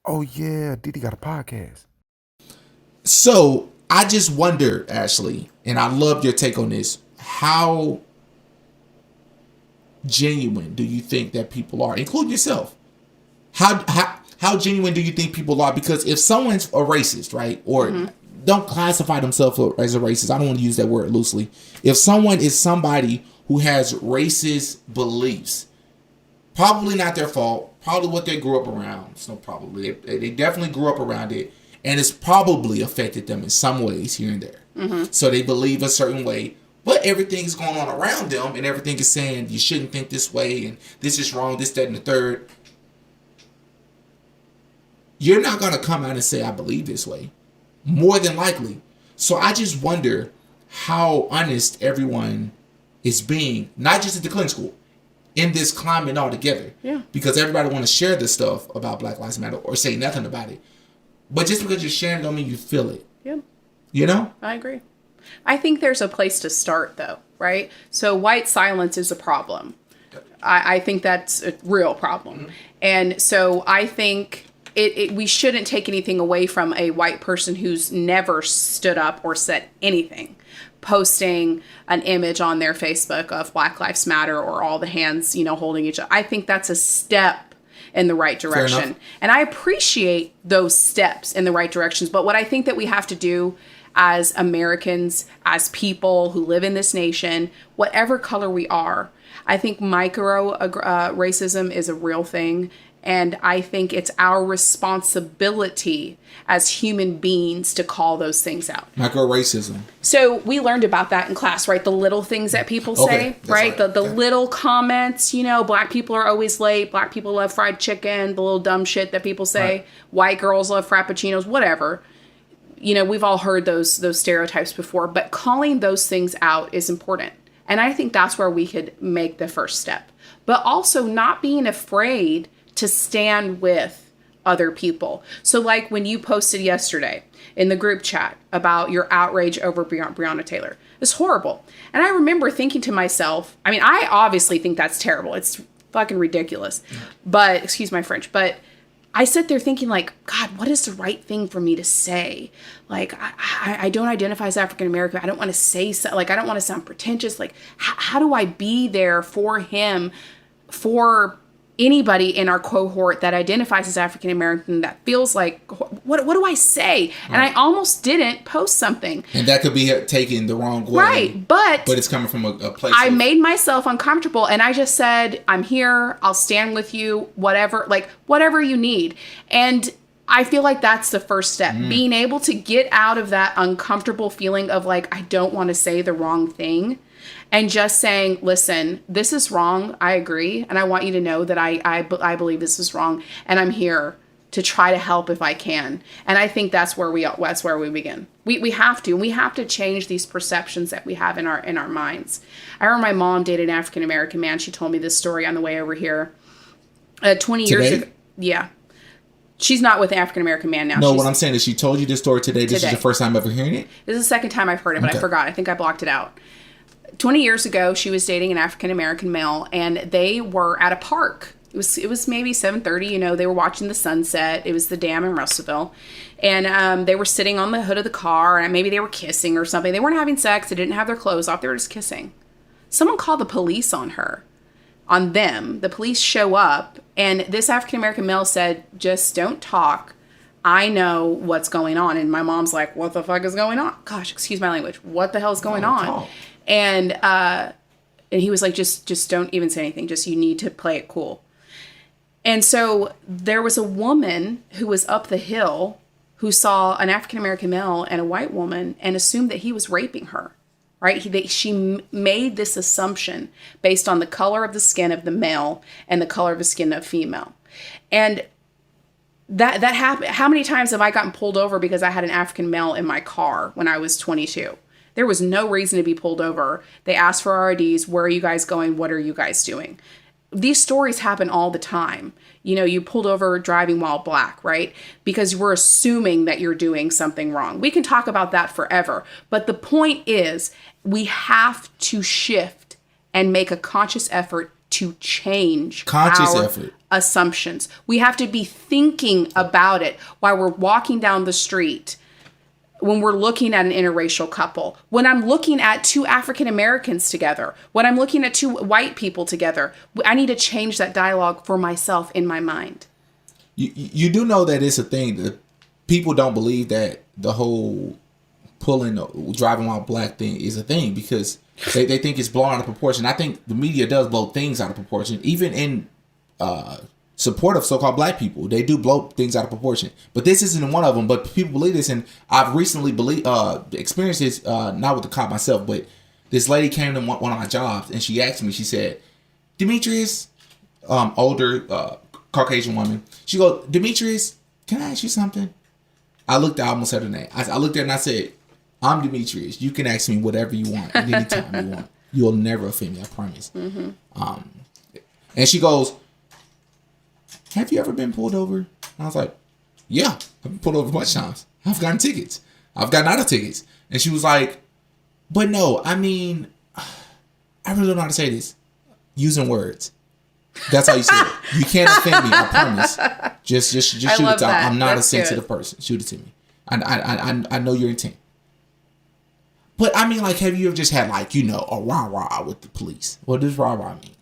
Oh yeah, Diddy got a podcast. So I just wonder, Ashley, and I love your take on this. How genuine do you think that people are, including yourself? How genuine do you think people are? Because if someone's a racist, right, or don't classify themselves as a racist, I don't want to use that word loosely. If someone is somebody who has racist beliefs, probably not their fault, probably what they grew up around. So probably they definitely grew up around it, and it's probably affected them in some ways here and there. So they believe a certain way. But everything's going on around them, and everything is saying you shouldn't think this way, and this is wrong, this, that, and the third. You're not going to come out and say, I believe this way. More than likely. So I just wonder how honest everyone is being, not just at the Clinton school, in this climate altogether. Yeah. Because everybody want to share this stuff about Black Lives Matter or say nothing about it. But just because you're sharing it don't mean you feel it. Yeah. You know? I agree. I think there's a place to start, though, right? So white silence is a problem. I think that's a real problem. And so I think we shouldn't take anything away from a white person who's never stood up or said anything, posting an image on their Facebook of Black Lives Matter or all the hands, holding each other. I think that's a step in the right direction. And I appreciate those steps in the right directions. But what I think that we have to do as Americans, as people who live in this nation, whatever color we are, I think micro racism is a real thing. And I think it's our responsibility as human beings to call those things out. Micro racism. So we learned about that in class, right? The little things that people say, right? The little comments, Black people are always late. Black people love fried chicken. The little dumb shit that people say. Right. White girls love frappuccinos, whatever. We've all heard those stereotypes before, but calling those things out is important. And I think that's where we could make the first step. But also not being afraid to stand with other people. So like when you posted yesterday in the group chat about your outrage over Breonna Taylor, it's horrible. And I remember thinking to myself, I obviously think that's terrible. It's fucking ridiculous. But, excuse my French, but I sit there thinking like, God, what is the right thing for me to say? Like, I don't identify as African American. I don't want to say so, like, I don't want to sound pretentious. Like, how do I be there for him, for anybody in our cohort that identifies as African American that feels like, what do I say? And I almost didn't post something. And that could be taken the wrong way. Right, but it's coming from a place I made myself uncomfortable, and I just said, I'm here, I'll stand with you, whatever you need. And I feel like that's the first step. Being able to get out of that uncomfortable feeling of like, I don't want to say the wrong thing. And just saying, listen, this is wrong. I agree. And I want you to know that I believe this is wrong. And I'm here to try to help if I can. And I think that's where we begin. We have to. We have to change these perceptions that we have in our minds. I remember my mom dated an African American man. She told me this story on the way over here. 20 years ago. Yeah. She's not with an African American man now. No, what I'm saying is she told you this story today. This is your first time ever hearing it? This is the second time I've heard it, but I forgot. I think I blocked it out. 20 years ago, she was dating an African American male, and they were at a park. It was maybe 7:30. They were watching the sunset. It was the dam in Russellville, and they were sitting on the hood of the car, and maybe they were kissing or something. They weren't having sex. They didn't have their clothes off. They were just kissing. Someone called the police on them. The police show up, and this African American male said, "Just don't talk. I know what's going on." And my mom's like, "What the fuck is going on? Gosh, excuse my language. What the hell is going on?" Talk. And he was like, just don't even say anything. Just, you need to play it cool. And so there was a woman who was up the hill who saw an African-American male and a white woman and assumed that he was raping her, right? She made this assumption based on the color of the skin of the male and the color of the skin of female. And that happened. How many times have I gotten pulled over because I had an African male in my car when I was 22? There was no reason to be pulled over. They asked for our IDs. Where are you guys going? What are you guys doing? These stories happen all the time. You pulled over driving while black, right? Because we're assuming that you're doing something wrong. We can talk about that forever. But the point is, we have to shift and make a conscious effort to change conscious our effort. assumptions. We have to be thinking about it while we're walking down the street, when we're looking at an interracial couple, when I'm looking at two African Americans together, when I'm looking at two white people together. I need to change that dialogue for myself in my mind. You do know that it's a thing that people don't believe that the whole driving while black thing is a thing, because they think it's blown out of proportion. I think the media does blow things out of proportion, even in support of so-called black people. They do blow things out of proportion, but this isn't one of them. But people believe this, and I've recently experienced this, not with the cop myself, but this lady came to one of my jobs, and she asked me, she said, Demetrius, older Caucasian woman, she goes, Demetrius, can I ask you something? I almost said her name. I looked at her and I said, I'm Demetrius. You can ask me whatever you want at any time you want. You'll never offend me, I promise. Mm-hmm. And she goes, have you ever been pulled over? And I was like, yeah, I've been pulled over a bunch of times. I've gotten tickets. I've gotten out of tickets. And she was like, but no, I mean, I really don't know how to say this. Using words. That's how you say it. You can't offend me, I promise. Just shoot it down. I'm not a sensitive person. Shoot it to me. I know your intent. But I mean, like, have you ever just had, like, a rah-rah with the police? What does rah-rah mean?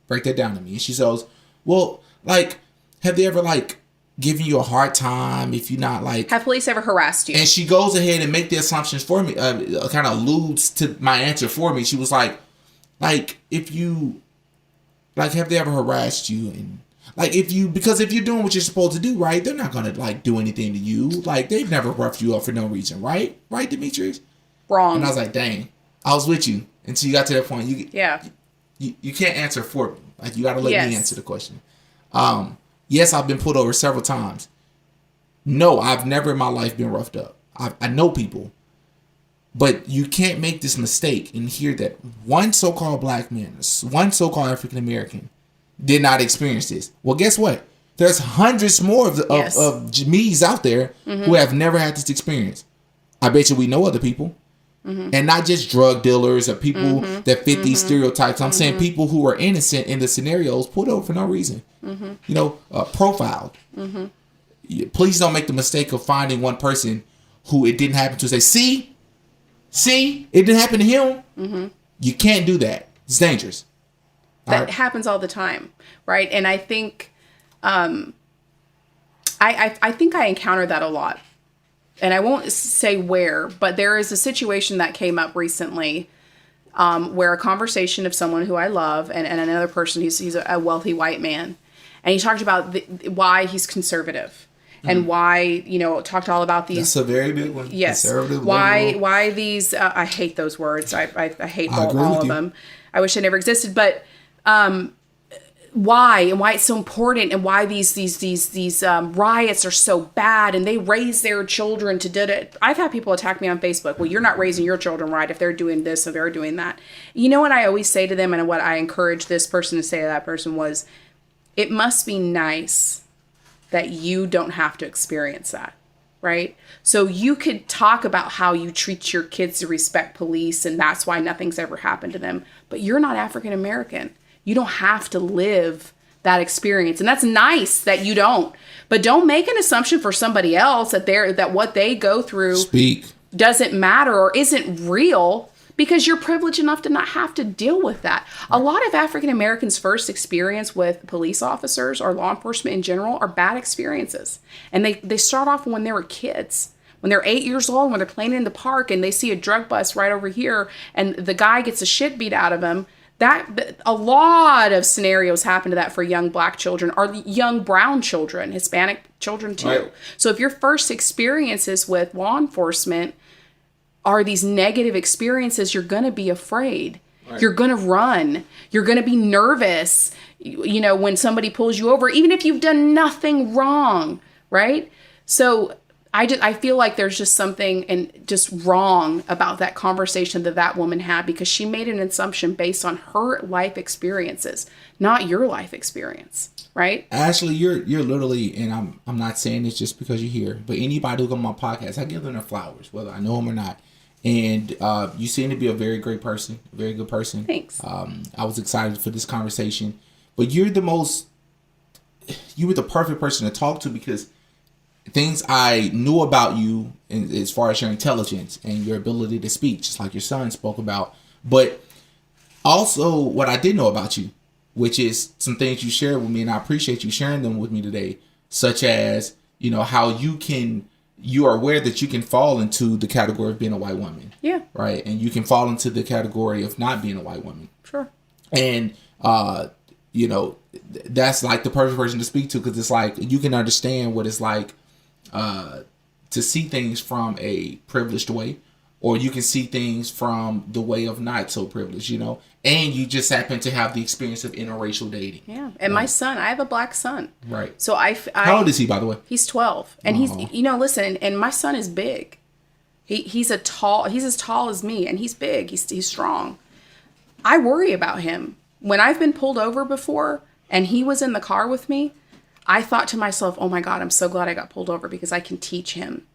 Break that down to me. And she says, well, like, have they ever, like, given you a hard time if you're not, like... Have police ever harassed you? And she goes ahead and make the assumptions for me, kind of alludes to my answer for me. She was like, if you... Like, have they ever harassed you? And like, if you're doing what you're supposed to do, right? They're not gonna, like, do anything to you. Like, they've never roughed you up for no reason, right? Right, Demetrius? Wrong. And I was like, dang, I was with you until you got to that point. You can't answer for me. Like, you got to let me answer the question. Yes, I've been pulled over several times. No, I've never in my life been roughed up. I know people. But you can't make this mistake and hear that one so-called black man, one so-called African American did not experience this. Well, guess what? There's hundreds more of me's out there who have never had this experience. I bet you we know other people. And not just drug dealers or people that fit these stereotypes. I'm saying people who are innocent in the scenarios pulled over for no reason. Profiled. Please don't make the mistake of finding one person who it didn't happen to. Say, see, it didn't happen to him. You can't do that. It's dangerous. That happens all the time, right? And I think, I think I encounter that a lot. And I won't say where, but there is a situation that came up recently where a conversation of someone who I love and another person, he's a wealthy white man. And he talked about why he's conservative and why, talked all about these. That's a very big one. Yes. Conservative. Why these, I hate those words. I hate all of them. I wish they never existed, but why it's so important and why these riots are so bad and they raise their children to do it. I've had people attack me on Facebook. Well, you're not raising your children right if they're doing this or they're doing that. You know what I always say to them and what I encourage this person to say to that person was, it must be nice that you don't have to experience that, right? So you could talk about how you treat your kids to respect police and that's why nothing's ever happened to them, but you're not African American. You don't have to live that experience. And that's nice that you don't. But don't make an assumption for somebody else that what they go through doesn't matter or isn't real because you're privileged enough to not have to deal with that. A lot of African Americans' first experience with police officers or law enforcement in general are bad experiences. And they start off when they were kids. When they're 8 years old, when they're playing in the park and they see a drug bust right over here and the guy gets the shit beat out of him. That a lot of scenarios happen to that for young black children or young brown children, Hispanic children too. Right. So if your first experiences with law enforcement are these negative experiences, you're going to be afraid. Right. You're going to run. You're going to be nervous, when somebody pulls you over, even if you've done nothing wrong, right? So I feel like there's just something and just wrong about that conversation that woman had because she made an assumption based on her life experiences, not your life experience, right? Ashley, you're literally, and I'm not saying this just because you're here, but anybody who comes on my podcast, I give them their flowers, whether I know them or not. And you seem to be a very great person, a very good person. Thanks. I was excited for this conversation. But you were the perfect person to talk to because things I knew about you as far as your intelligence and your ability to speak, just like your son spoke about. But also what I did know about you, which is some things you shared with me, and I appreciate you sharing them with me today, such as, how you are aware that you can fall into the category of being a white woman. Yeah. Right. And you can fall into the category of not being a white woman. Sure. And, that's like the perfect person to speak to because it's like you can understand what it's like to see things from a privileged way, or you can see things from the way of not so privileged, and you just happen to have the experience of interracial dating. Yeah. And my son, I have a black son. Right. So how old is he, by the way? He's 12. And he's, listen, and my son is big. He's as tall as me, and he's big. He's strong. I worry about him. When I've been pulled over before and he was in the car with me, I thought to myself, oh my God, I'm so glad I got pulled over because I can teach him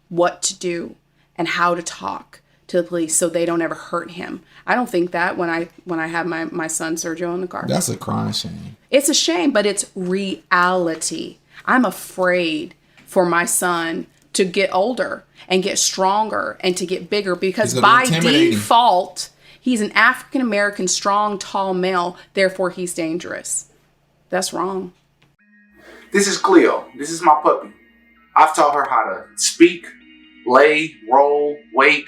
what to do and how to talk to the police so they don't ever hurt him. I don't think that when I have my son Sergio in the car. That's a crying shame. It's a shame, but it's reality. I'm afraid for my son to get older and get stronger and to get bigger because by default, he's an African-American, strong, tall male. Therefore, he's dangerous. That's wrong. This is Cleo. This is my puppy. I've taught her how to speak, lay, roll, wait.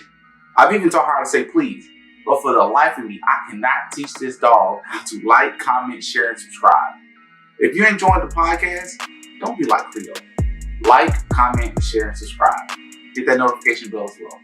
I've even taught her how to say please. But for the life of me, I cannot teach this dog how to like, comment, share, and subscribe. If you enjoyed the podcast, don't be like Cleo. Like, comment, share, and subscribe. Hit that notification bell as well.